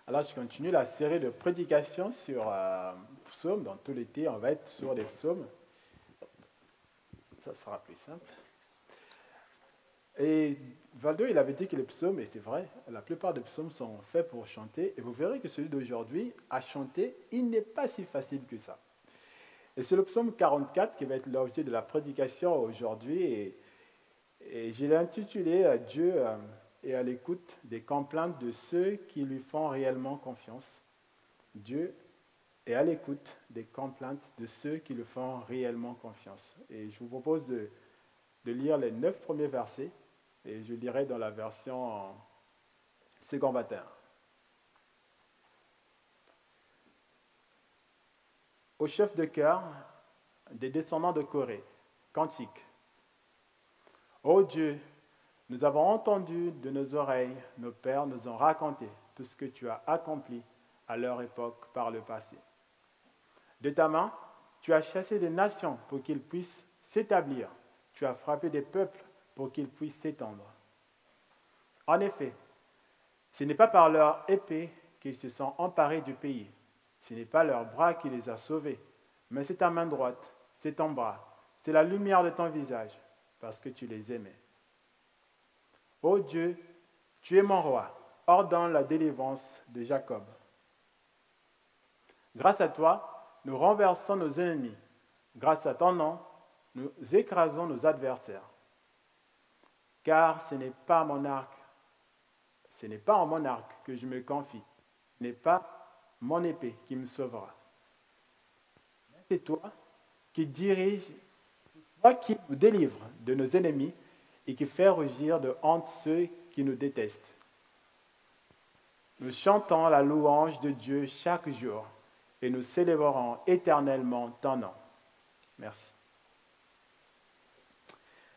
Alors, je continue la série de prédications sur psaumes. Dans tout l'été, on va être sur les psaumes. Ça sera plus simple. Et Valdo, il avait dit que les psaumes, et c'est vrai, la plupart des psaumes sont faits pour chanter. Et vous verrez que celui d'aujourd'hui, à chanter, il n'est pas si facile que ça. Et c'est le psaume 44 qui va être l'objet de la prédication aujourd'hui. Et je l'ai intitulé « Dieu est à l'écoute des complaintes de ceux qui lui font réellement confiance ». Dieu est à l'écoute des complaintes de ceux qui lui font réellement confiance. Et je vous propose de lire les 9 premiers versets, et je lirai dans la version second 21. Au chef de chœur des descendants de Corée, cantique. Ô Dieu, nous avons entendu de nos oreilles, nos pères nous ont raconté tout ce que tu as accompli à leur époque par le passé. De ta main, tu as chassé des nations pour qu'ils puissent s'établir. Tu as frappé des peuples pour qu'ils puissent s'étendre. En effet, ce n'est pas par leur épée qu'ils se sont emparés du pays. Ce n'est pas leur bras qui les a sauvés, mais c'est ta main droite, c'est ton bras, c'est la lumière de ton visage, parce que tu les aimais. Ô Dieu, tu es mon roi, ordonne la délivrance de Jacob. Grâce à toi, nous renversons nos ennemis. Grâce à ton nom, nous écrasons nos adversaires. Car ce n'est pas en mon arc que je me confie, ce n'est pas mon épée qui me sauvera. C'est toi qui dirige, toi qui nous délivre de nos ennemis et qui fait rougir de honte ceux qui nous détestent. Nous chantons la louange de Dieu chaque jour et nous célébrerons éternellement ton nom. Merci.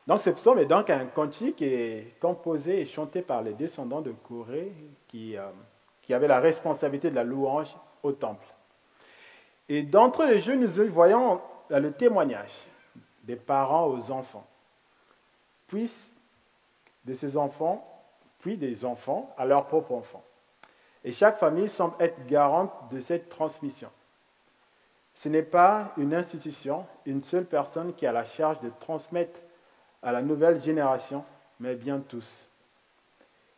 Donc ce psaume est donc un cantique qui est composé et chanté par les descendants de Corée qui avaient la responsabilité de la louange au temple. Et d'entre les jeux, nous voyons le témoignage des parents aux enfants, puis de ces enfants, puis des enfants à leurs propres enfants. Et chaque famille semble être garante de cette transmission. Ce n'est pas une institution, une seule personne qui a la charge de transmettre à la nouvelle génération, mais bien tous.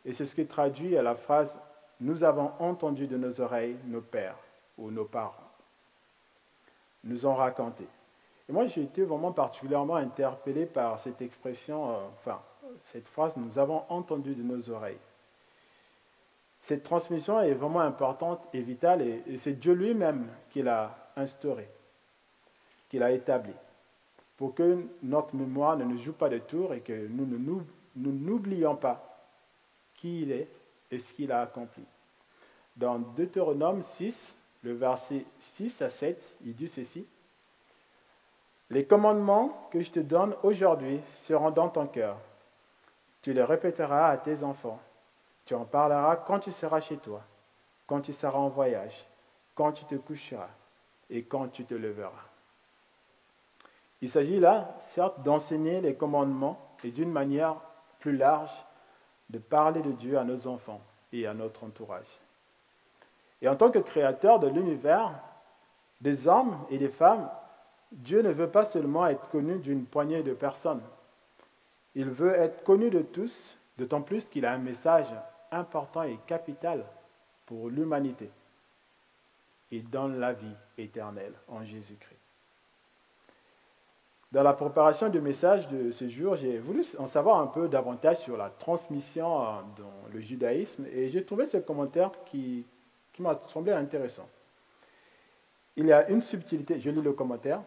Et c'est ce qui traduit à la phrase « Nous avons entendu de nos oreilles nos pères ou nos parents nous ont raconté ». Et moi, j'ai été vraiment particulièrement interpellé par cette expression, cette phrase « Nous avons entendu de nos oreilles ». Cette transmission est vraiment importante et vitale, et c'est Dieu lui-même qui l'a instaurée, qui l'a établie, pour que notre mémoire ne nous joue pas de tour et que nous n'oublions pas qui il est et ce qu'il a accompli. Dans Deutéronome 6, le verset 6 à 7, il dit ceci. « Les commandements que je te donne aujourd'hui seront dans ton cœur. Tu les répéteras à tes enfants. Tu en parleras quand tu seras chez toi, quand tu seras en voyage, quand tu te coucheras et quand tu te leveras. » Il s'agit là, certes, d'enseigner les commandements et d'une manière plus large, de parler de Dieu à nos enfants et à notre entourage. Et en tant que créateur de l'univers, des hommes et des femmes, Dieu ne veut pas seulement être connu d'une poignée de personnes. Il veut être connu de tous, d'autant plus qu'il a un message important et capital pour l'humanité. Il donne la vie éternelle en Jésus-Christ. Dans la préparation du message de ce jour, j'ai voulu en savoir un peu davantage sur la transmission dans le judaïsme et j'ai trouvé ce commentaire qui m'a semblé intéressant. Il y a une subtilité, je lis le commentaire,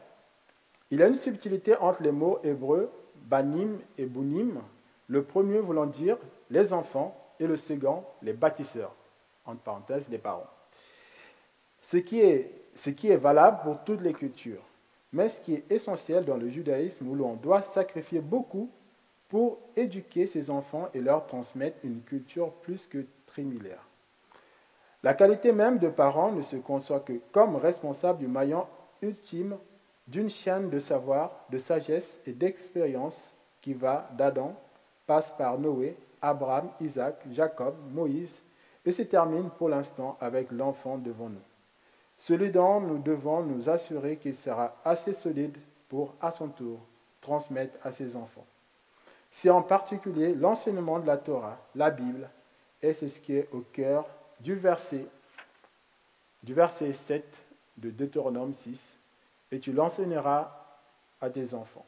il y a une subtilité entre les mots hébreux banim et bunim, le premier voulant dire les enfants et le second les bâtisseurs, entre parenthèses les parents. Ce qui est valable pour toutes les cultures. Mais ce qui est essentiel dans le judaïsme, où l'on doit sacrifier beaucoup pour éduquer ses enfants et leur transmettre une culture plus que trémilaire. La qualité même de parent ne se conçoit que comme responsable du maillon ultime d'une chaîne de savoir, de sagesse et d'expérience qui va d'Adam, passe par Noé, Abraham, Isaac, Jacob, Moïse et se termine pour l'instant avec l'enfant devant nous. Celui dont nous devons nous assurer qu'il sera assez solide pour, à son tour, transmettre à ses enfants. C'est en particulier l'enseignement de la Torah, la Bible, et c'est ce qui est au cœur du verset 7 de Deutéronome 6, et tu l'enseigneras à tes enfants.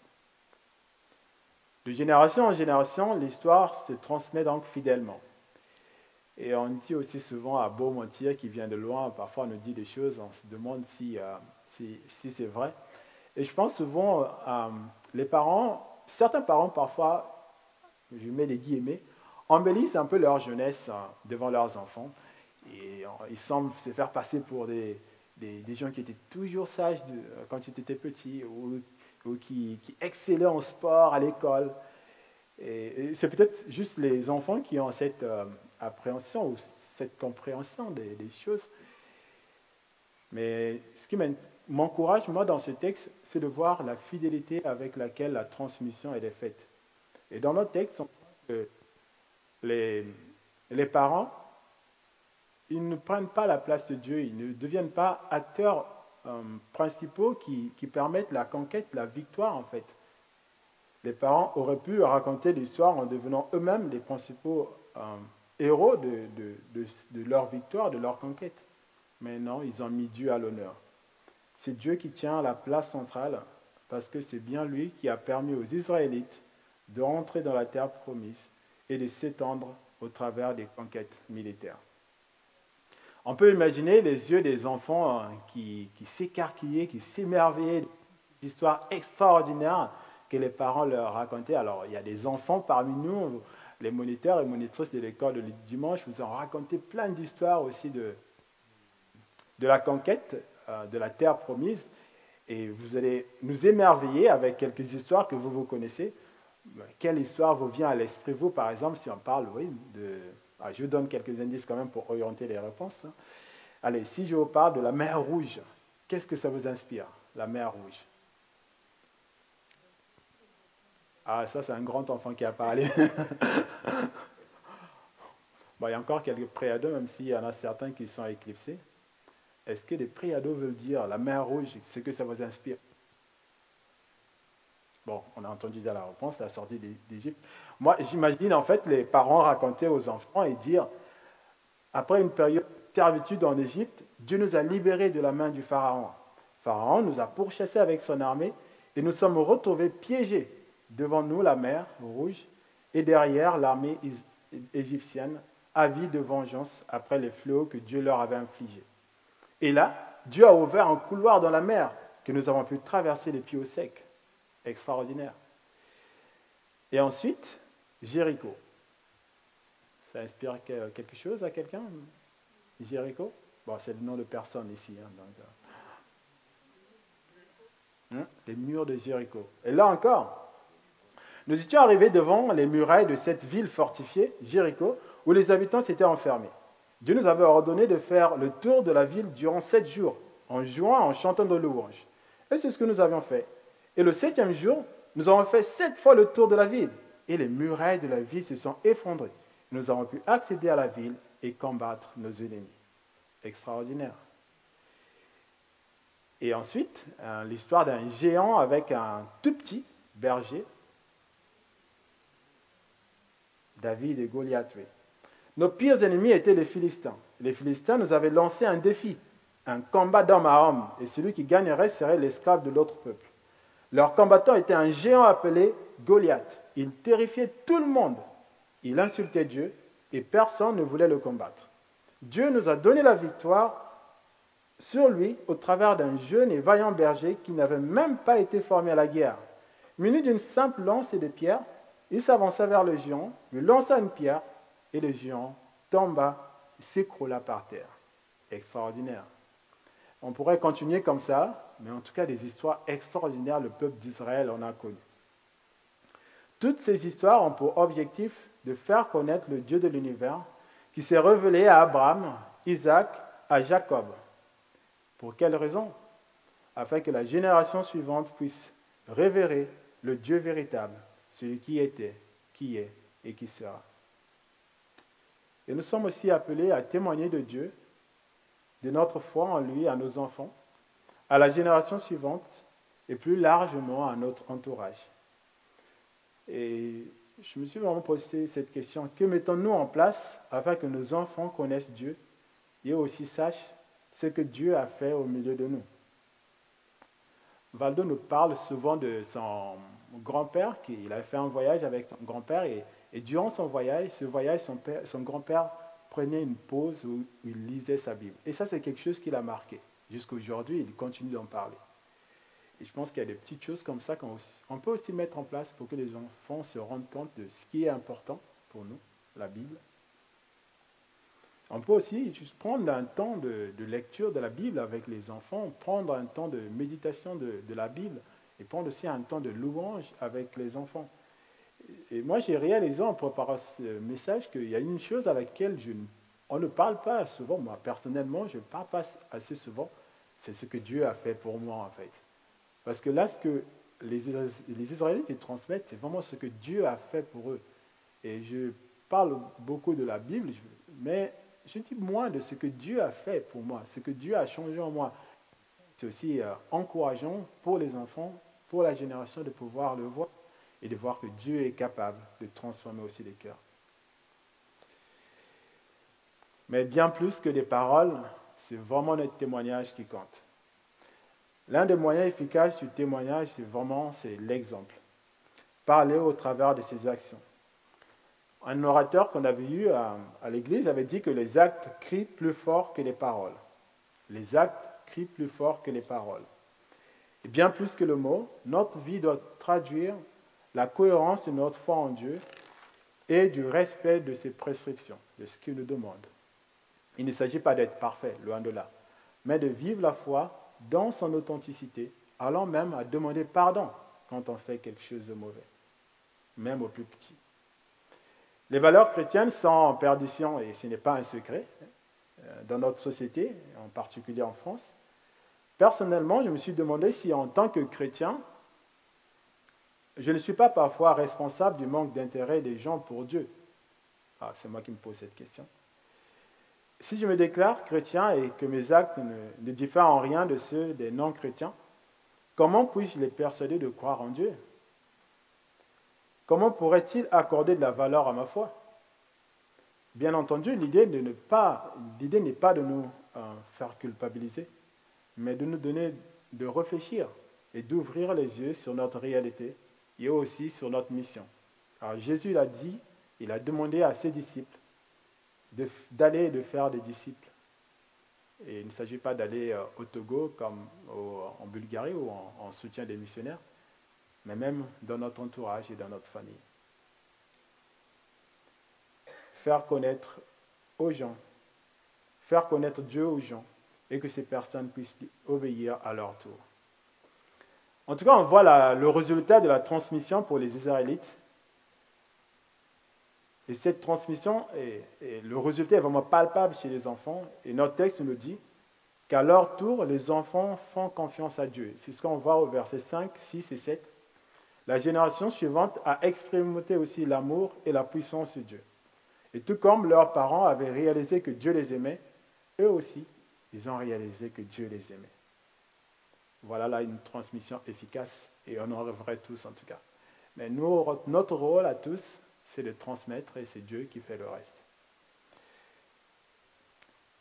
De génération en génération, l'histoire se transmet donc fidèlement. Et on dit aussi souvent à beau mentir qui vient de loin, parfois on nous dit des choses, on se demande si c'est vrai. Et je pense souvent, les parents, certains parents parfois, je mets des guillemets, embellissent un peu leur jeunesse devant leurs enfants. Et ils semblent se faire passer pour des gens qui étaient toujours sages quand ils étaient petits ou qui excellaient en sport à l'école. Et c'est peut-être juste les enfants qui ont cette appréhension ou cette compréhension des choses. Mais ce qui m'encourage, moi, dans ce texte, c'est de voir la fidélité avec laquelle la transmission elle est faite. Et dans notre texte, on voit que les parents, ils ne prennent pas la place de Dieu, ils ne deviennent pas acteurs principaux qui permettent la conquête, la victoire, en fait. Les parents auraient pu raconter l'histoire en devenant eux-mêmes les principaux héros de leur victoire, de leur conquête. Mais non, ils ont mis Dieu à l'honneur. C'est Dieu qui tient la place centrale parce que c'est bien lui qui a permis aux Israélites de rentrer dans la terre promise et de s'étendre au travers des conquêtes militaires. On peut imaginer les yeux des enfants qui s'écarquillaient, qui s'émerveillaient d'histoires extraordinaires que les parents leur racontaient. Alors, il y a des enfants parmi nous, les moniteurs et monitrices de l'école de dimanche, vous ont raconté plein d'histoires aussi de la conquête de la terre promise. Et vous allez nous émerveiller avec quelques histoires que vous connaissez. Quelle histoire vous vient à l'esprit, vous, par exemple, si on parle, oui, je vous donne quelques indices quand même pour orienter les réponses. Allez, si je vous parle de la mer Rouge, qu'est-ce que ça vous inspire, la mer Rouge? Ah, ça, c'est un grand enfant qui a parlé. Bon, il y a encore quelques préados, même s'il y en a certains qui sont éclipsés. Est-ce que les préados veulent dire la mer Rouge, ce que ça vous inspire? Bon, on a entendu déjà la réponse, la sortie d'Égypte. Moi, j'imagine en fait les parents raconter aux enfants et dire, après une période de servitude en Égypte, Dieu nous a libérés de la main du Pharaon. Pharaon nous a pourchassés avec son armée et nous sommes retrouvés piégés devant nous la mer Rouge et derrière l'armée égyptienne, avide de vengeance après les fléaux que Dieu leur avait infligés. Et là, Dieu a ouvert un couloir dans la mer que nous avons pu traverser les pieds au sec. Extraordinaire. Et ensuite, Jéricho. Ça inspire quelque chose à quelqu'un? Jéricho? Bon, c'est le nom de personne ici. Les murs de Jéricho. Et là encore, nous étions arrivés devant les murailles de cette ville fortifiée, Jéricho, où les habitants s'étaient enfermés. Dieu nous avait ordonné de faire le tour de la ville durant 7 jours, en jouant, en chantant de louanges. Et c'est ce que nous avions fait. Et le 7e jour, nous avons fait 7 fois le tour de la ville. Et les murailles de la ville se sont effondrées. Nous avons pu accéder à la ville et combattre nos ennemis. Extraordinaire. Et ensuite, l'histoire d'un géant avec un tout petit berger, David et Goliath. Nos pires ennemis étaient les Philistins. Les Philistins nous avaient lancé un défi, un combat d'homme à homme, et celui qui gagnerait serait l'esclave de l'autre peuple. Leur combattant était un géant appelé Goliath. Il terrifiait tout le monde. Il insultait Dieu et personne ne voulait le combattre. Dieu nous a donné la victoire sur lui au travers d'un jeune et vaillant berger qui n'avait même pas été formé à la guerre. Muni d'une simple lance et de pierres, il s'avança vers le géant, lui lança une pierre et le géant tomba et s'écroula par terre. Extraordinaire. On pourrait continuer comme ça, mais en tout cas des histoires extraordinaires le peuple d'Israël en a connu. Toutes ces histoires ont pour objectif de faire connaître le Dieu de l'univers qui s'est révélé à Abraham, Isaac, à Jacob. Pour quelle raison? Afin que la génération suivante puisse révérer le Dieu véritable, celui qui était, qui est et qui sera. Et nous sommes aussi appelés à témoigner de Dieu, de notre foi en lui, à nos enfants, à la génération suivante et plus largement à notre entourage. Et je me suis vraiment posé cette question, que mettons-nous en place afin que nos enfants connaissent Dieu et aussi sachent ce que Dieu a fait au milieu de nous? Valdo nous parle souvent de son grand-père, il a fait un voyage avec son grand-père et durant son voyage, son grand-père prenait une pause où il lisait sa Bible. Et ça, c'est quelque chose qui l'a marqué. Jusqu'à aujourd'hui, il continue d'en parler. Et je pense qu'il y a des petites choses comme ça qu'on peut aussi mettre en place pour que les enfants se rendent compte de ce qui est important pour nous, la Bible. On peut aussi juste prendre un temps de lecture de la Bible avec les enfants, prendre un temps de méditation de la Bible et prendre aussi un temps de louange avec les enfants. Et moi, j'ai réalisé en préparant ce message qu'il y a une chose à laquelle on ne parle pas souvent. Moi, personnellement, je ne parle pas assez souvent. C'est ce que Dieu a fait pour moi, en fait. Parce que là, ce que les Israélites ils transmettent, c'est vraiment ce que Dieu a fait pour eux. Et je parle beaucoup de la Bible, mais je dis moins de ce que Dieu a fait pour moi, ce que Dieu a changé en moi. C'est aussi encourageant pour les enfants, pour la génération de pouvoir le voir et de voir que Dieu est capable de transformer aussi les cœurs. Mais bien plus que des paroles, c'est vraiment notre témoignage qui compte. L'un des moyens efficaces du témoignage, c'est l'exemple. Parler au travers de ses actions. Un orateur qu'on avait eu à l'église avait dit que les actes crient plus fort que les paroles. Les actes crient plus fort que les paroles. Et bien plus que le mot, notre vie doit traduire la cohérence de notre foi en Dieu et du respect de ses prescriptions, de ce qu'il nous demande. Il ne s'agit pas d'être parfait, loin de là, mais de vivre la foi dans son authenticité, allant même à demander pardon quand on fait quelque chose de mauvais, même au plus petit. Les valeurs chrétiennes sont en perdition, et ce n'est pas un secret, dans notre société, en particulier en France. Personnellement, je me suis demandé si en tant que chrétien, je ne suis pas parfois responsable du manque d'intérêt des gens pour Dieu. Ah, c'est moi qui me pose cette question. Si je me déclare chrétien et que mes actes ne diffèrent en rien de ceux des non-chrétiens, comment puis-je les persuader de croire en Dieu? Comment pourrait-il accorder de la valeur à ma foi? Bien entendu, l'idée n'est pas de nous faire culpabiliser, mais de nous donner de réfléchir et d'ouvrir les yeux sur notre réalité et aussi sur notre mission. Alors Jésus l'a dit, il a demandé à ses disciples d'aller et de faire des disciples. Et il ne s'agit pas d'aller au Togo comme en Bulgarie ou en soutien des missionnaires, mais même dans notre entourage et dans notre famille. Faire connaître aux gens, faire connaître Dieu aux gens, et que ces personnes puissent obéir à leur tour. En tout cas, on voit le résultat de la transmission pour les Israélites. Et cette transmission, le résultat est vraiment palpable chez les enfants. Et notre texte nous dit qu'à leur tour, les enfants font confiance à Dieu. C'est ce qu'on voit au verset 5, 6 et 7. La génération suivante a expérimenté aussi l'amour et la puissance de Dieu. Et tout comme leurs parents avaient réalisé que Dieu les aimait, eux aussi, ils ont réalisé que Dieu les aimait. Voilà là une transmission efficace, et on en rêverait tous en tout cas. Mais notre rôle à tous, c'est de transmettre, et c'est Dieu qui fait le reste.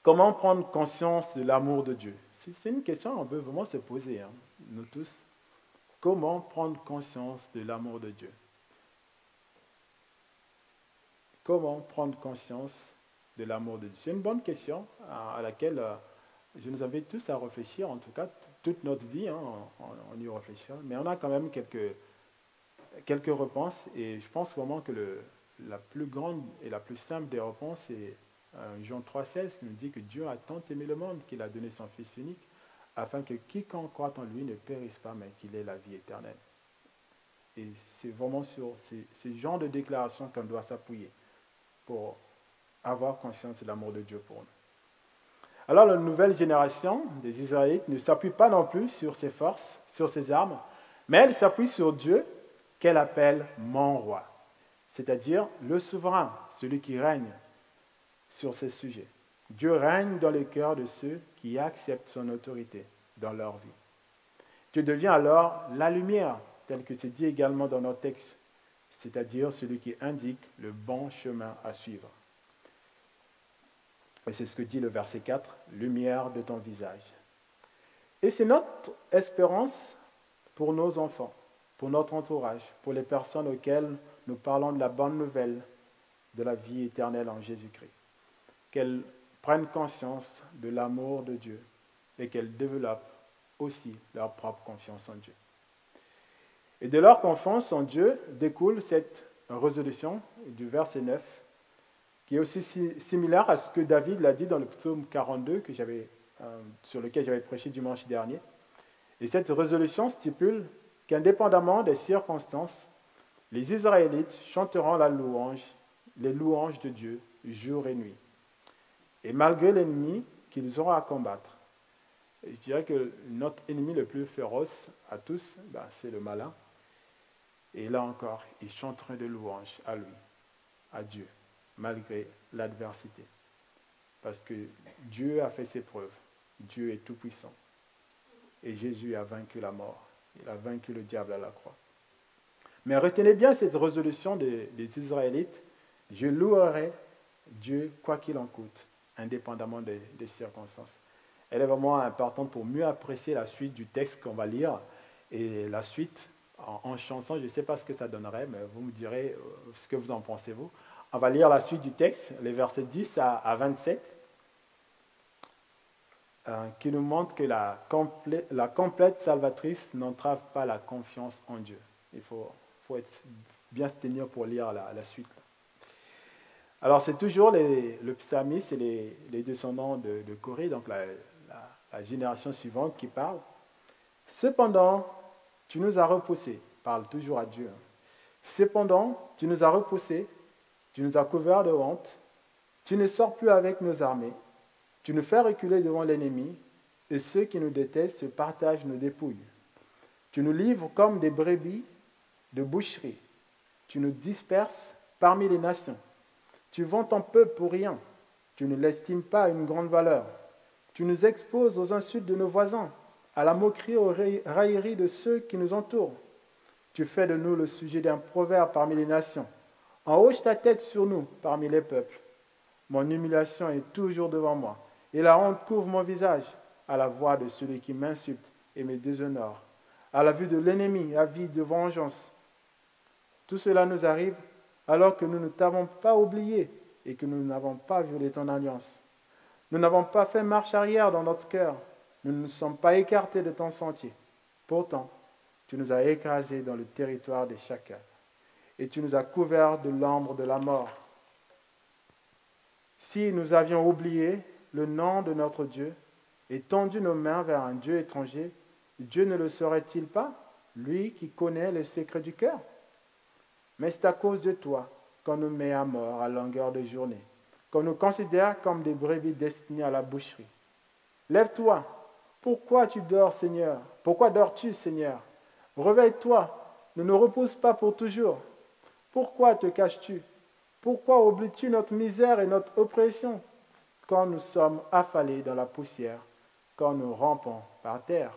Comment prendre conscience de l'amour de Dieu? C'est une question qu'on peut vraiment se poser, nous tous. Comment prendre conscience de l'amour de Dieu? Comment prendre conscience de l'amour de Dieu? C'est une bonne question à laquelle je nous invite tous à réfléchir, en tout cas toute notre vie, on y réfléchit. Mais on a quand même quelques réponses, et je pense vraiment que la plus grande et la plus simple des réponses, c'est Jean 3,16 qui nous dit que Dieu a tant aimé le monde qu'il a donné son Fils unique, afin que quiconque croit en lui ne périsse pas, mais qu'il ait la vie éternelle. Et c'est vraiment sur ce genre de déclaration qu'on doit s'appuyer pour avoir conscience de l'amour de Dieu pour nous. Alors la nouvelle génération des Israélites ne s'appuie pas non plus sur ses forces, sur ses armes, mais elle s'appuie sur Dieu qu'elle appelle mon roi, c'est-à-dire le souverain, celui qui règne. sur ces sujets. Dieu règne dans les cœurs de ceux qui acceptent son autorité dans leur vie. Dieu devient alors la lumière, tel que c'est dit également dans nos textes, c'est-à-dire celui qui indique le bon chemin à suivre. Et c'est ce que dit le verset 4, lumière de ton visage. Et c'est notre espérance pour nos enfants, pour notre entourage, pour les personnes auxquelles nous parlons de la bonne nouvelle de la vie éternelle en Jésus-Christ. Qu'elles prennent conscience de l'amour de Dieu et qu'elles développent aussi leur propre confiance en Dieu. Et de leur confiance en Dieu découle cette résolution du verset 9, qui est aussi similaire à ce que David l'a dit dans le psaume 42 sur lequel j'avais prêché dimanche dernier. Et cette résolution stipule qu'indépendamment des circonstances, les Israélites chanteront les louanges de Dieu jour et nuit. Et malgré l'ennemi qu'ils auront à combattre, je dirais que notre ennemi le plus féroce à tous, c'est le malin. Et là encore, ils chanteront de louanges à lui, à Dieu, malgré l'adversité. Parce que Dieu a fait ses preuves. Dieu est tout-puissant. Et Jésus a vaincu la mort. Il a vaincu le diable à la croix. Mais retenez bien cette résolution des Israélites. Je louerai Dieu quoi qu'il en coûte, indépendamment des circonstances. Elle est vraiment importante pour mieux apprécier la suite du texte qu'on va lire. Et la suite, en chanson, je ne sais pas ce que ça donnerait, mais vous me direz ce que vous en pensez, vous. On va lire la suite du texte, les versets 10 à 27, qui nous montre que la complète salvatrice n'entrave pas la confiance en Dieu. Il faut bien se tenir pour lire la suite. Alors, c'est toujours le psalmiste et les descendants de Corée, donc la génération suivante qui parle. Cependant, tu nous as repoussés, parle toujours à Dieu. Cependant, tu nous as repoussés, tu nous as couverts de honte, tu ne sors plus avec nos armées, tu nous fais reculer devant l'ennemi, et ceux qui nous détestent se partagent nos dépouilles. Tu nous livres comme des brebis de boucherie, tu nous disperses parmi les nations. Tu vends ton peuple pour rien, tu ne l'estimes pas à une grande valeur. Tu nous exposes aux insultes de nos voisins, à la moquerie, aux railleries de ceux qui nous entourent. Tu fais de nous le sujet d'un proverbe parmi les nations. Enhoche ta tête sur nous parmi les peuples. Mon humiliation est toujours devant moi, et la honte couvre mon visage à la voix de celui qui m'insulte et me déshonore, à la vue de l'ennemi avide de vengeance. Tout cela nous arrive alors que nous ne t'avons pas oublié et que nous n'avons pas violé ton alliance. Nous n'avons pas fait marche arrière dans notre cœur. Nous ne nous sommes pas écartés de ton sentier. Pourtant, tu nous as écrasés dans le territoire des chacals et tu nous as couverts de l'ombre de la mort. Si nous avions oublié le nom de notre Dieu et tendu nos mains vers un Dieu étranger, Dieu ne le saurait-il pas, lui qui connaît les secrets du cœur? Mais c'est à cause de toi qu'on nous met à mort à longueur de journée, qu'on nous considère comme des brebis destinées à la boucherie. Lève-toi. Pourquoi tu dors, Seigneur? Pourquoi dors-tu, Seigneur? Réveille-toi. Ne nous repousse pas pour toujours. Pourquoi te caches-tu? Pourquoi oublies-tu notre misère et notre oppression quand nous sommes affalés dans la poussière, quand nous rampons par terre?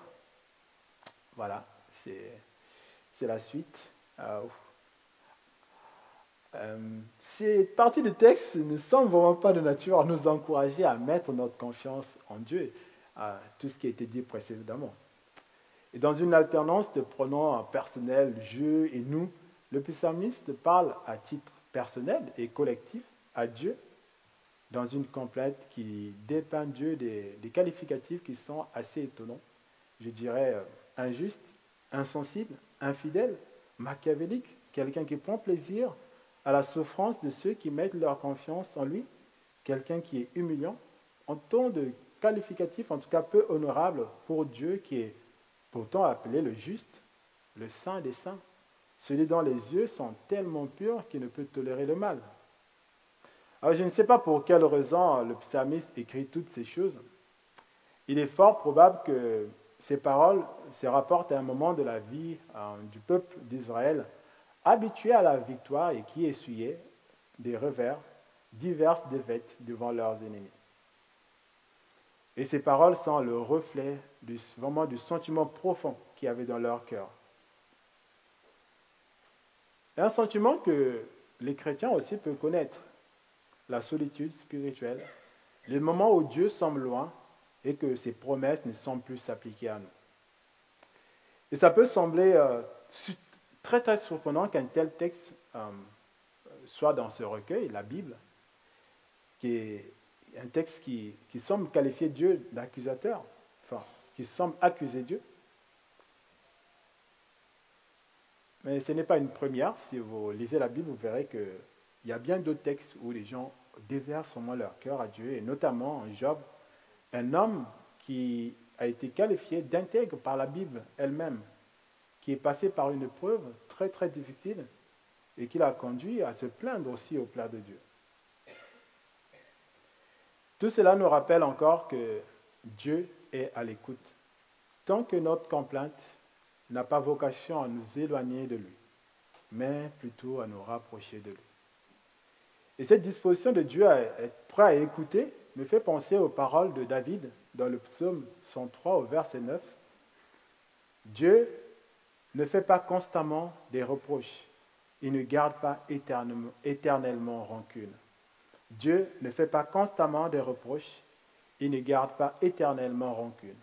Voilà, c'est la suite. Cette partie du texte ne semble vraiment pas de nature à nous encourager à mettre notre confiance en Dieu, à tout ce qui a été dit précédemment. Et dans une alternance de pronoms personnels, je et nous, le psalmiste parle à titre personnel et collectif à Dieu dans une complète qui dépeint Dieu des qualificatifs qui sont assez étonnants. Je dirais injuste, insensible, infidèle, machiavélique, quelqu'un qui prend plaisir à la souffrance de ceux qui mettent leur confiance en lui, quelqu'un qui est humiliant, en tant de qualificatif, en tout cas peu honorable pour Dieu, qui est pourtant appelé le juste, le saint des saints, celui dont les yeux sont tellement purs qu'il ne peut tolérer le mal. Alors je ne sais pas pour quelle raison le psalmiste écrit toutes ces choses. Il est fort probable que ces paroles se rapportent à un moment de la vie du peuple d'Israël, habitué à la victoire et qui essuyait des revers diverses défaites devant leurs ennemis. Et ces paroles sont le reflet vraiment du sentiment profond qu'il y avait dans leur cœur. Et un sentiment que les chrétiens aussi peuvent connaître, la solitude spirituelle, les moments où Dieu semble loin et que ses promesses ne semblent plus s'appliquer à nous. Et ça peut sembler très très surprenant qu'un tel texte soit dans ce recueil, la Bible, qui est un texte qui semble qualifier Dieu d'accusateur, enfin, qui semble accuser Dieu. Mais ce n'est pas une première. Si vous lisez la Bible, vous verrez qu'il y a bien d'autres textes où les gens déversent vraiment leur cœur à Dieu, et notamment Job, un homme qui a été qualifié d'intègre par la Bible elle-même, qui est passé par une épreuve très très difficile et qui l'a conduit à se plaindre aussi auprès de Dieu. Tout cela nous rappelle encore que Dieu est à l'écoute, tant que notre complainte n'a pas vocation à nous éloigner de lui, mais plutôt à nous rapprocher de lui. Et cette disposition de Dieu à être prêt à écouter me fait penser aux paroles de David dans le psaume 103 au verset 9. Dieu ne fait pas constamment des reproches, il ne garde pas éternellement rancune. Dieu ne fait pas constamment des reproches, il ne garde pas éternellement rancune.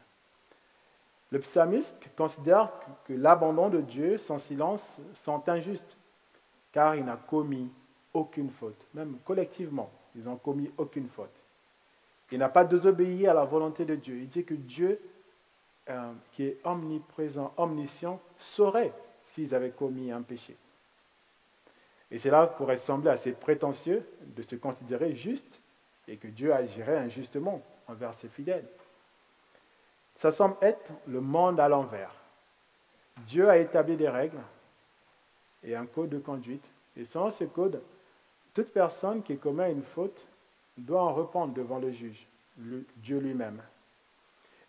Le psalmiste considère que l'abandon de Dieu, son silence, sont injustes, car il n'a commis aucune faute. Même collectivement, ils n'ont commis aucune faute. Il n'a pas désobéi à la volonté de Dieu. Il dit que Dieu, qui est omniprésent, omniscient, saurait s'ils avaient commis un péché. Et cela pourrait sembler assez prétentieux de se considérer juste et que Dieu agirait injustement envers ses fidèles. Ça semble être le monde à l'envers. Dieu a établi des règles et un code de conduite. Et selon ce code, toute personne qui commet une faute doit en répondre devant le juge, Dieu lui-même.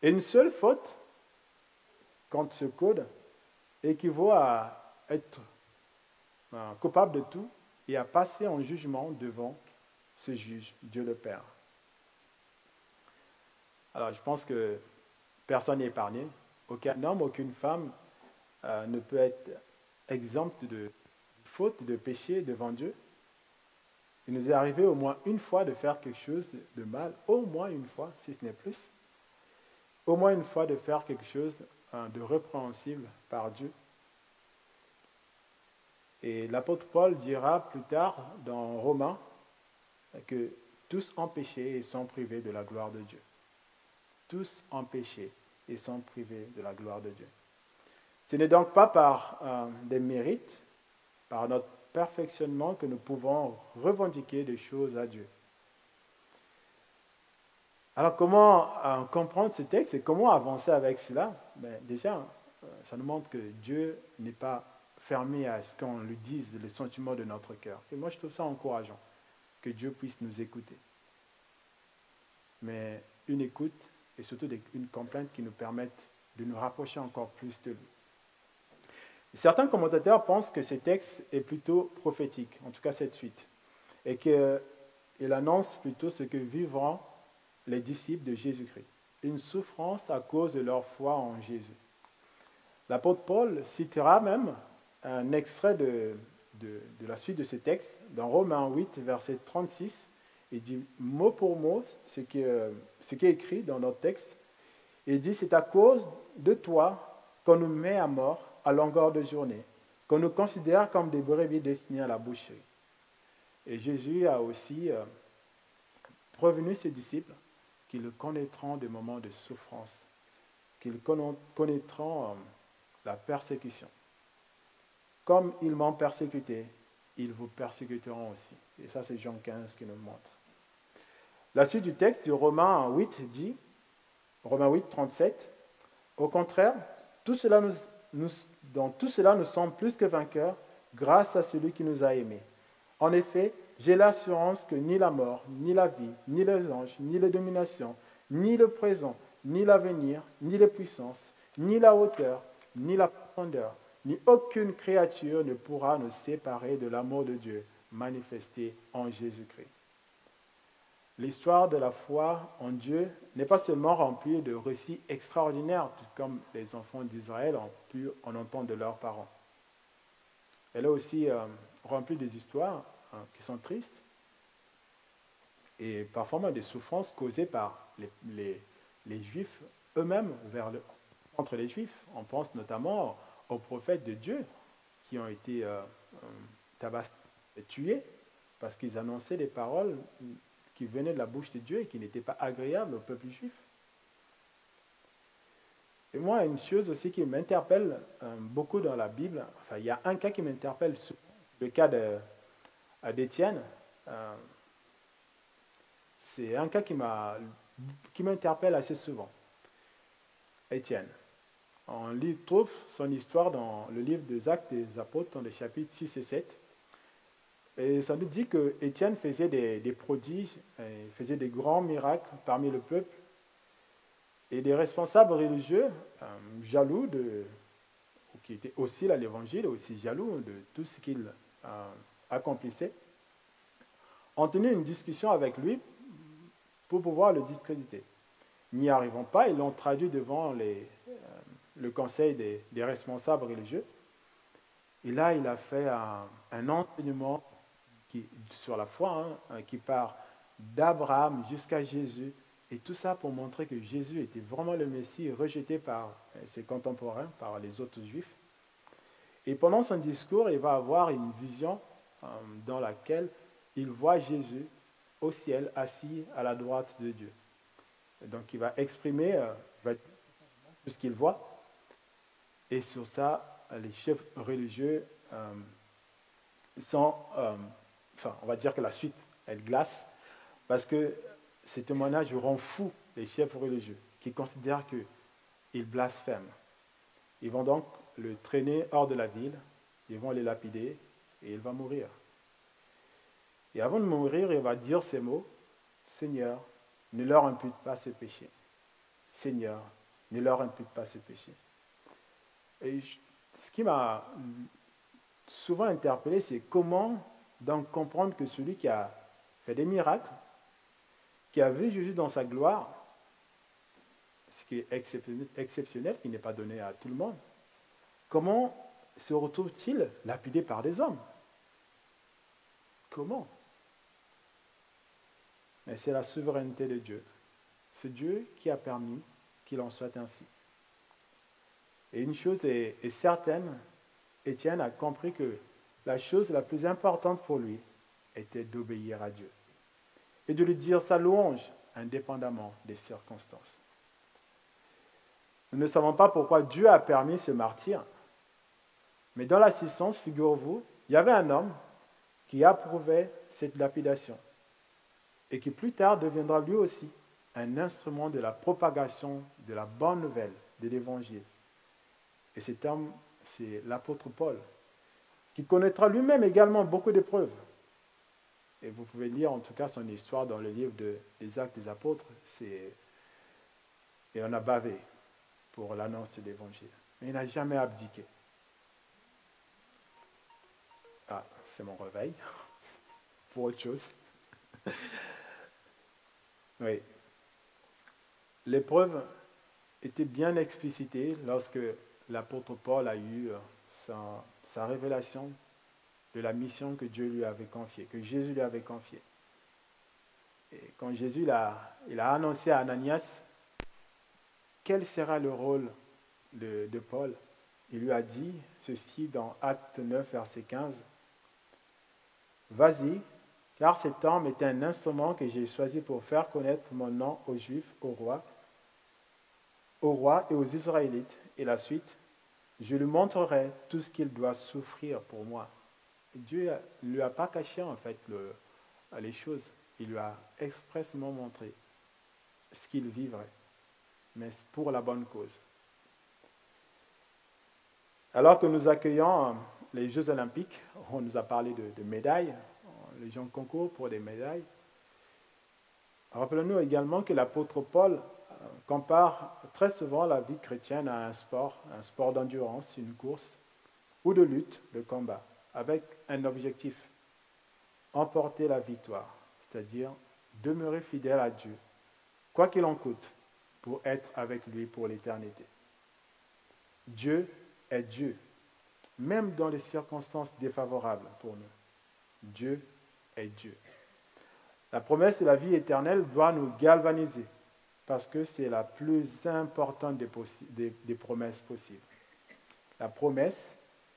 Et une seule faute, contre ce code, équivaut à être coupable de tout et à passer en jugement devant ce juge, Dieu le Père. Alors, je pense que personne n'est épargné. Aucun homme, aucune femme ne peut être exempt de faute, de péché devant Dieu. Il nous est arrivé au moins une fois de faire quelque chose de mal, au moins une fois, si ce n'est plus, au moins une fois de faire quelque chose de répréhensible par Dieu. Et l'apôtre Paul dira plus tard dans Romains que tous ont péché et sont privés de la gloire de Dieu. Tous ont péché et sont privés de la gloire de Dieu. Ce n'est donc pas par des mérites, par notre perfectionnement que nous pouvons revendiquer des choses à Dieu. Alors comment comprendre ce texte et comment avancer avec cela? Déjà, ça nous montre que Dieu n'est pas fermé à ce qu'on lui dise, le sentiment de notre cœur. Et moi je trouve ça encourageant, que Dieu puisse nous écouter. Mais une écoute et surtout une complainte qui nous permettent de nous rapprocher encore plus de lui. Certains commentateurs pensent que ce texte est plutôt prophétique, en tout cas cette suite, et qu'il annonce plutôt ce que vivront les disciples de Jésus-Christ, une souffrance à cause de leur foi en Jésus. L'apôtre Paul citera même un extrait de la suite de ce texte, dans Romains 8, verset 36, il dit mot pour mot ce qui est écrit dans notre texte. Il dit, c'est à cause de toi qu'on nous met à mort à longueur de journée, qu'on nous considère comme des brebis destinées à la boucherie. Et Jésus a aussi prévenu ses disciples qu'ils connaîtront des moments de souffrance, qu'ils connaîtront la persécution. Comme ils m'ont persécuté, ils vous persécuteront aussi. Et ça, c'est Jean 15 qui nous le montre. La suite du texte de Romains 8 dit, Romains 8, 37, au contraire, dans tout cela, nous sommes plus que vainqueurs grâce à celui qui nous a aimés. En effet, j'ai l'assurance que ni la mort, ni la vie, ni les anges, ni les dominations, ni le présent, ni l'avenir, ni les puissances, ni la hauteur, ni la profondeur, ni aucune créature ne pourra nous séparer de l'amour de Dieu manifesté en Jésus-Christ. l'histoire de la foi en Dieu n'est pas seulement remplie de récits extraordinaires, tout comme les enfants d'Israël ont pu en entendre de leurs parents. Elle est aussi remplie des histoires qui sont tristes et parfois même des souffrances causées par les Juifs eux-mêmes entre les Juifs. On pense notamment aux prophètes de Dieu qui ont été tabassés et tués parce qu'ils annonçaient des paroles qui venaient de la bouche de Dieu et qui n'étaient pas agréables au peuple juif. Et moi, une chose aussi qui m'interpelle beaucoup dans la Bible, enfin, il y a un cas qui m'interpelle, le cas d'Étienne. C'est un cas qui m'interpelle assez souvent. Étienne. On trouve son histoire dans le livre des Actes des Apôtres, dans les chapitres 6 et 7. Et ça nous dit que Étienne faisait des prodiges, faisait des grands miracles parmi le peuple. Et des responsables religieux, jaloux qui étaient aussi à l'évangile, aussi jaloux de tout ce qu'il accomplissait, ont tenu une discussion avec lui pour pouvoir le discréditer. N'y arrivant pas, ils l'ont traduit devant le conseil des responsables religieux. Et là, il a fait un enseignement sur la foi, qui part d'Abraham jusqu'à Jésus, et tout ça pour montrer que Jésus était vraiment le Messie, rejeté par ses contemporains, par les autres Juifs. Et pendant son discours, il va avoir une vision dans laquelle il voit Jésus au ciel, assis à la droite de Dieu. Et donc il va exprimer tout ce qu'il voit. Et sur ça, les chefs religieux sont... on va dire que la suite, elle glace, parce que ces témoignages rend fou les chefs religieux, qui considèrent qu'il blasphème. Ils vont donc le traîner hors de la ville, ils vont le lapider, et il va mourir. Et avant de mourir, il va dire ces mots: Seigneur, ne leur impute pas ce péché. Seigneur, ne leur impute pas ce péché. Et ce qui m'a souvent interpellé, c'est comment donc comprendre que celui qui a fait des miracles, qui a vu Jésus dans sa gloire, ce qui est exceptionnel, qui n'est pas donné à tout le monde, comment se retrouve-t-il lapidé par des hommes? Comment? Mais c'est la souveraineté de Dieu. C'est Dieu qui a permis qu'il en soit ainsi. Et une chose est certaine, Étienne a compris que la chose la plus importante pour lui était d'obéir à Dieu et de lui dire sa louange indépendamment des circonstances. Nous ne savons pas pourquoi Dieu a permis ce martyre, mais dans l'assistance, figurez-vous, il y avait un homme qui approuvait cette lapidation et qui plus tard deviendra lui aussi un instrument de la propagation de la bonne nouvelle de l'Évangile. Et cet homme, c'est l'apôtre Paul, qui connaîtra lui-même également beaucoup d'épreuves. Et vous pouvez lire en tout cas son histoire dans le livre des Actes des Apôtres. Et on a bavé pour l'annonce de l'Évangile. Mais il n'a jamais abdiqué. Ah, c'est mon réveil. Pour autre chose. Oui. L'épreuve était bien explicitée lorsque l'apôtre Paul a eu sa révélation de la mission que Dieu lui avait confiée, que Jésus lui avait confiée. Et quand Jésus il a annoncé à Ananias quel sera le rôle de Paul, il lui a dit ceci dans Acte 9, verset 15. « Vas-y, car cet homme est un instrument que j'ai choisi pour faire connaître mon nom aux Juifs, au roi et aux Israélites. Et la suite, je lui montrerai tout ce qu'il doit souffrir pour moi. » Dieu ne lui a pas caché en fait les choses. Il lui a expressément montré ce qu'il vivrait, mais pour la bonne cause. Alors que nous accueillons les Jeux Olympiques, on nous a parlé de médailles, les gens concourent pour des médailles. Rappelons-nous également que l'apôtre Paul compare très souvent la vie chrétienne à un sport d'endurance, une course, ou de lutte, de combat, avec un objectif, emporter la victoire, c'est-à-dire demeurer fidèle à Dieu, quoi qu'il en coûte, pour être avec lui pour l'éternité. Dieu est Dieu, même dans les circonstances défavorables pour nous. Dieu est Dieu. La promesse de la vie éternelle doit nous galvaniser parce que c'est la plus importante des promesses possibles. La promesse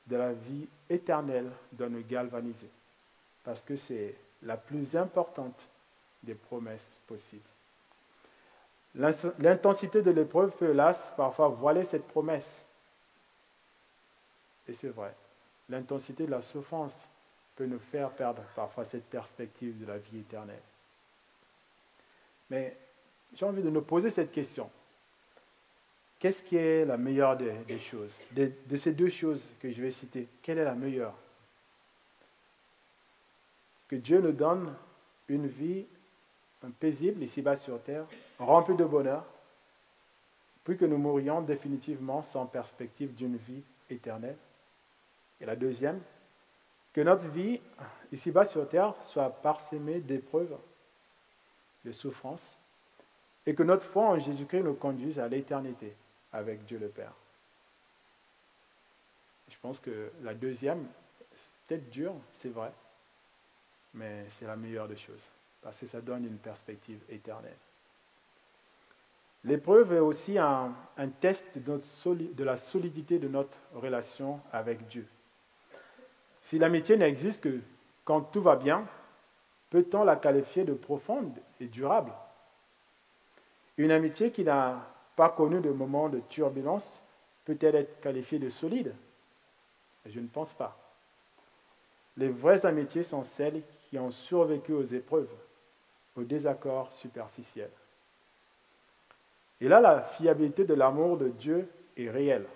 de la vie éternelle doit nous galvaniser parce que c'est la plus importante des promesses possibles. L'intensité de l'épreuve peut, hélas, parfois voiler cette promesse. Et c'est vrai, l'intensité de la souffrance peut nous faire perdre parfois cette perspective de la vie éternelle. Mais j'ai envie de nous poser cette question. Qu'est-ce qui est la meilleure des choses? De ces deux choses que je vais citer, quelle est la meilleure? Que Dieu nous donne une vie paisible ici-bas sur terre, remplie de bonheur, puis que nous mourions définitivement sans perspective d'une vie éternelle. Et la deuxième, que notre vie ici-bas sur terre soit parsemée d'épreuves, de souffrances, et que notre foi en Jésus-Christ nous conduise à l'éternité avec Dieu le Père. Je pense que la deuxième, c'est peut-être dur, c'est vrai, mais c'est la meilleure des choses, parce que ça donne une perspective éternelle. L'épreuve est aussi un test de la solidité de notre relation avec Dieu. Si l'amitié n'existe que quand tout va bien, peut-on la qualifier de profonde et durable? Une amitié qui n'a pas connu de moments de turbulence peut-elle être qualifiée de solide? Je ne pense pas. Les vraies amitiés sont celles qui ont survécu aux épreuves, aux désaccords superficiels. Et là, la fiabilité de l'amour de Dieu est réelle.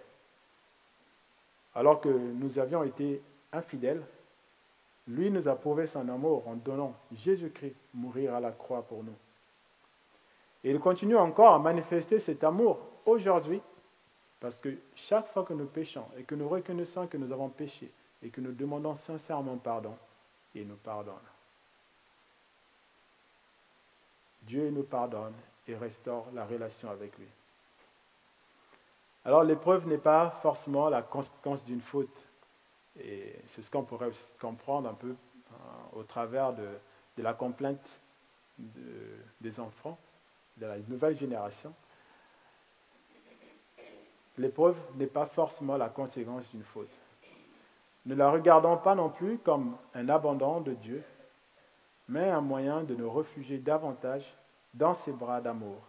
Alors que nous avions été infidèles, lui nous a prouvé son amour en donnant Jésus-Christ mourir à la croix pour nous. Et il continue encore à manifester cet amour aujourd'hui, parce que chaque fois que nous péchons et que nous reconnaissons que nous avons péché et que nous demandons sincèrement pardon, il nous pardonne. Dieu nous pardonne et restaure la relation avec lui. Alors l'épreuve n'est pas forcément la conséquence d'une faute. Et c'est ce qu'on pourrait comprendre un peu au travers de la complainte des enfants, de la nouvelle génération. L'épreuve n'est pas forcément la conséquence d'une faute. Ne la regardons pas non plus comme un abandon de Dieu, mais un moyen de nous réfugier davantage dans ses bras d'amour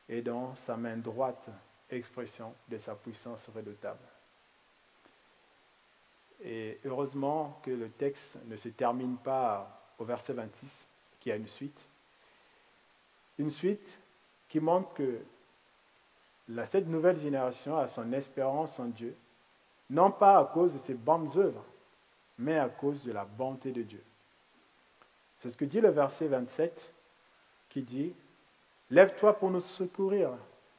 et dans sa main droite, expression de sa puissance redoutable. Et heureusement que le texte ne se termine pas au verset 26, qui a une suite. Une suite qui montre que cette nouvelle génération a son espérance en Dieu, non pas à cause de ses bonnes œuvres, mais à cause de la bonté de Dieu. C'est ce que dit le verset 27, qui dit « Lève-toi pour nous secourir,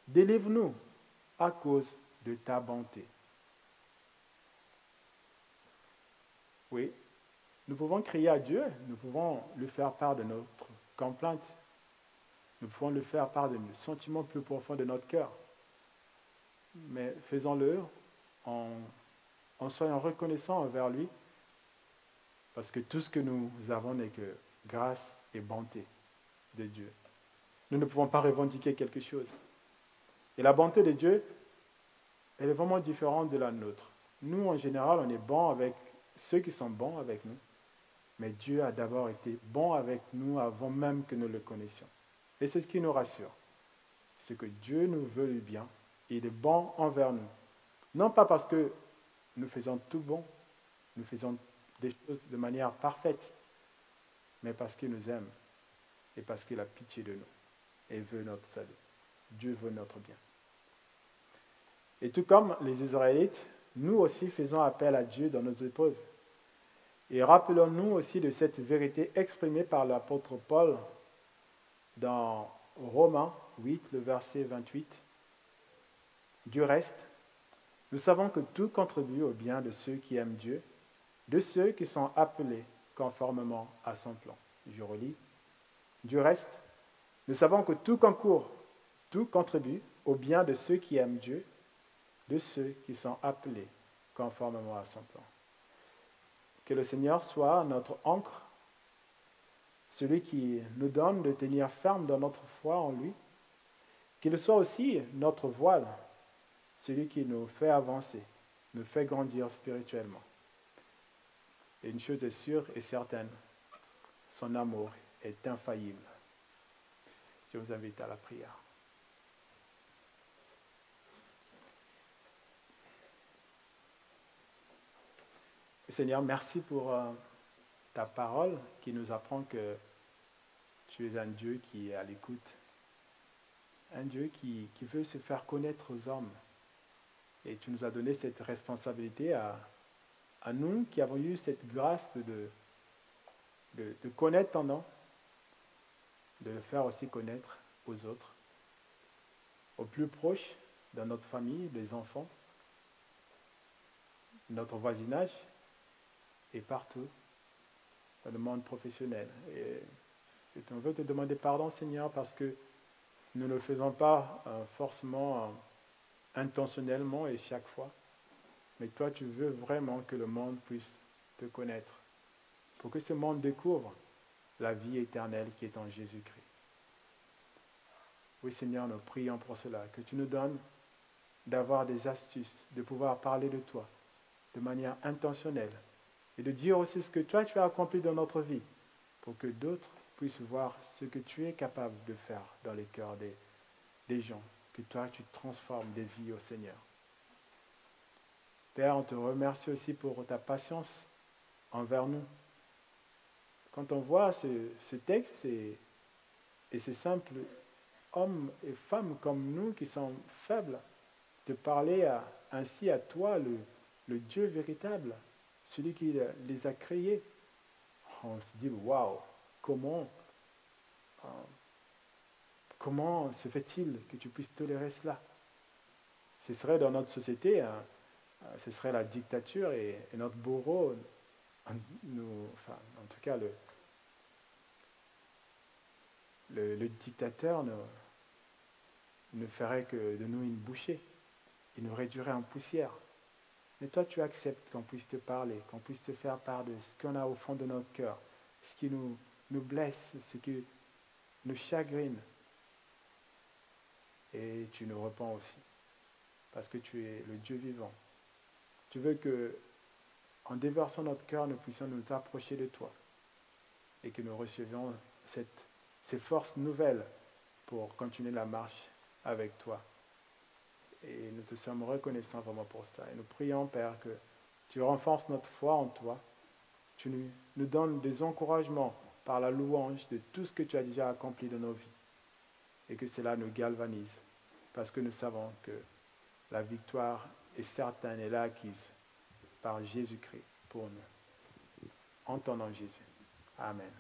délivre-nous à cause de ta bonté. » Oui, nous pouvons crier à Dieu, nous pouvons lui faire part de notre complainte, nous pouvons lui faire part des sentiments plus profonds de notre cœur. Mais faisons-le en soyant reconnaissants envers lui, parce que tout ce que nous avons n'est que grâce et bonté de Dieu. Nous ne pouvons pas revendiquer quelque chose. Et la bonté de Dieu, elle est vraiment différente de la nôtre. Nous, en général, on est bons avec ceux qui sont bons avec nous, mais Dieu a d'abord été bon avec nous avant même que nous le connaissions. Et c'est ce qui nous rassure. C'est que Dieu nous veut du bien. Il est bon envers nous. Non pas parce que nous faisons tout bon, nous faisons des choses de manière parfaite, mais parce qu'il nous aime et parce qu'il a pitié de nous et veut notre salut. Dieu veut notre bien. Et tout comme les Israélites, nous aussi faisons appel à Dieu dans nos épreuves. Et rappelons-nous aussi de cette vérité exprimée par l'apôtre Paul dans Romains 8, le verset 28. Du reste, nous savons que tout contribue au bien de ceux qui aiment Dieu, de ceux qui sont appelés conformément à son plan. Je relis. Du reste, nous savons que tout concourt, tout contribue au bien de ceux qui aiment Dieu, de ceux qui sont appelés conformément à son plan. Que le Seigneur soit notre ancre, celui qui nous donne de tenir ferme dans notre foi en lui, qu'il soit aussi notre voile, celui qui nous fait avancer, nous fait grandir spirituellement. Et une chose est sûre et certaine, son amour est infaillible. Je vous invite à la prière. Seigneur, merci pour ta parole qui nous apprend que tu es un Dieu qui est à l'écoute, un Dieu qui veut se faire connaître aux hommes. Et tu nous as donné cette responsabilité à nous qui avons eu cette grâce de connaître ton nom, de le faire aussi connaître aux autres, aux plus proches, dans notre famille, les enfants, notre voisinage et partout dans le monde professionnel. Et on veut te demander pardon, Seigneur, parce que nous ne le faisons pas forcément intentionnellement et chaque fois. Mais toi, tu veux vraiment que le monde puisse te connaître, pour que ce monde découvre la vie éternelle qui est en Jésus-Christ. Oui, Seigneur, nous prions pour cela, que tu nous donnes d'avoir des astuces, de pouvoir parler de toi de manière intentionnelle et de dire aussi ce que toi tu as accompli dans notre vie, pour que d'autres puissent voir ce que tu es capable de faire dans les cœurs des gens, que toi tu transformes des vies au Seigneur. Père, on te remercie aussi pour ta patience envers nous. Quand on voit ce texte et ces simples hommes et femmes comme nous qui sont faibles, de parler ainsi à toi, le Dieu véritable, celui qui les a créés, on se dit, waouh, comment se fait-il que tu puisses tolérer cela? Ce serait dans notre société, ce serait la dictature et notre bourreau, en tout cas le dictateur ne ferait que de nous une bouchée. Il nous réduirait en poussière. Mais toi, tu acceptes qu'on puisse te parler, qu'on puisse te faire part de ce qu'on a au fond de notre cœur, ce qui nous blesse, ce qui nous chagrine. Et tu nous réponds aussi, parce que tu es le Dieu vivant. Tu veux que, en déversant notre cœur, nous puissions nous approcher de toi et que nous recevions ces forces nouvelles pour continuer la marche avec toi. Et nous te sommes reconnaissants vraiment pour cela. Et nous prions, Père, que tu renforces notre foi en toi. Tu nous donnes des encouragements par la louange de tout ce que tu as déjà accompli dans nos vies. Et que cela nous galvanise. Parce que nous savons que la victoire est certaine et là acquise par Jésus-Christ pour nous. En ton nom, Jésus. Amen.